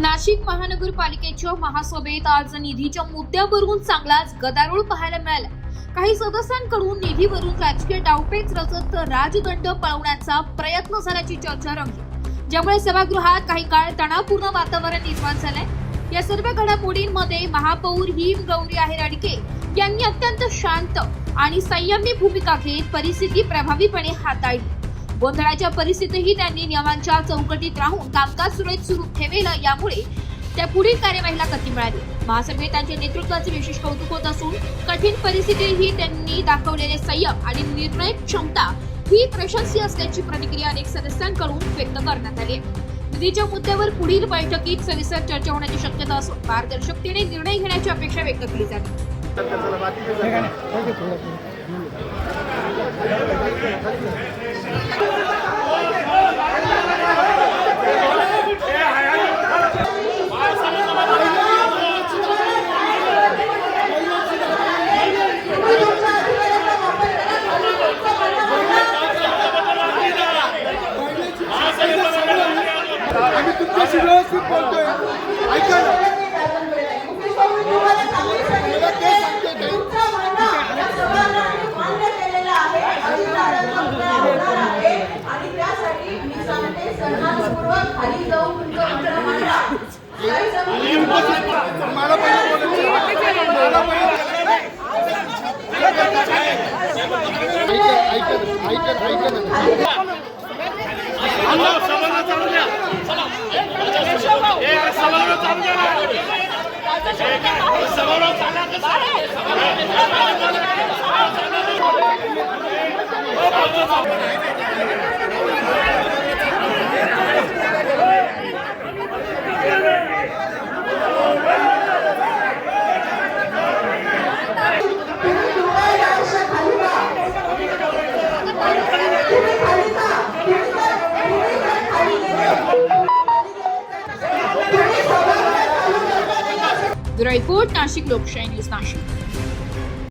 नाशिक महानगरपालिकेच्या महासभेत आज निधीच्या मुद्द्यावरून चांगलाच गदारोळ पाहायला मिळाला। काही सदस्यांकडून निधीवरून राजकीय डावपेच रचत राजदंड पळवण्याचा प्रयत्न झाल्याची चर्चा रंगली, ज्यामुळे सभागृहात काही काळ तणावपूर्ण वातावरण निर्माण झालंय। या सर्व घडामोडींमध्ये महापौर हिमगौरी आहेर यांनी अत्यंत शांत आणि संयमी भूमिका घेत परिस्थिती प्रभावीपणे हाताळली। गोंधळाच्या परिस्थितीतही त्यांनी नियमांच्या चौकटीत राहून कामकाज सुरळीत सुरू ठेवलं, यामुळे त्या पुढील कार्यवाहीला गती मिळाली। महासभेत त्यांच्या नेतृत्वाचे विशेष कौतुक होत असून कठीण परिस्थितीतही त्यांनी दाखवलेले संयम आणि निर्णय क्षमता ही प्रशंसनीय असल्याची प्रतिक्रिया अनेक सदस्यांकडून व्यक्त करण्यात आली आहे। निधीच्या मुद्द्यावर पुढील बैठकीत सविस्तर चर्चा होण्याची शक्यता असून पारदर्शकतेने निर्णय घेण्याची अपेक्षा व्यक्त केली जाते। आम्ही तुमच्याशी व्यवस्थित बोलतोय, ऐका ना। मला ब्युरो रिपोर्ट नाशिक लोकशाही न्यूज नाशिक।